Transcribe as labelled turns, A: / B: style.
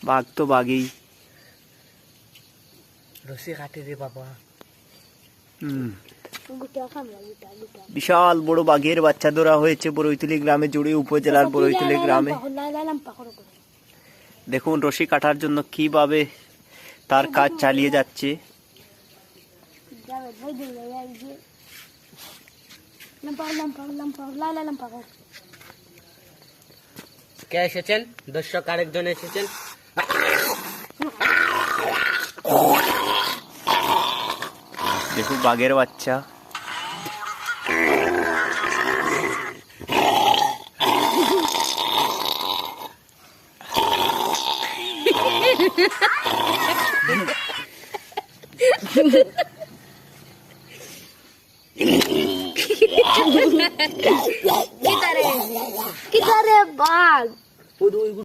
A: বাঘ তো বাঘই।
B: রশি কাটে রে বাবা।
A: বিশাল বড় বাঘের বাচ্চা ধরা হয়েছে বড়ইতলী গ্রামে, জুড়ে উপজেলার বড়ইতলী গ্রামে। দেখুন রশি কাটার জন্য কিভাবে তার কাজ চালিয়ে যাচ্ছে।
B: কে এসেছেন? দর্শক আরেকজন এসেছেন।
A: দেখুন বাঘের বাচ্চা।
C: किधर है बाघ?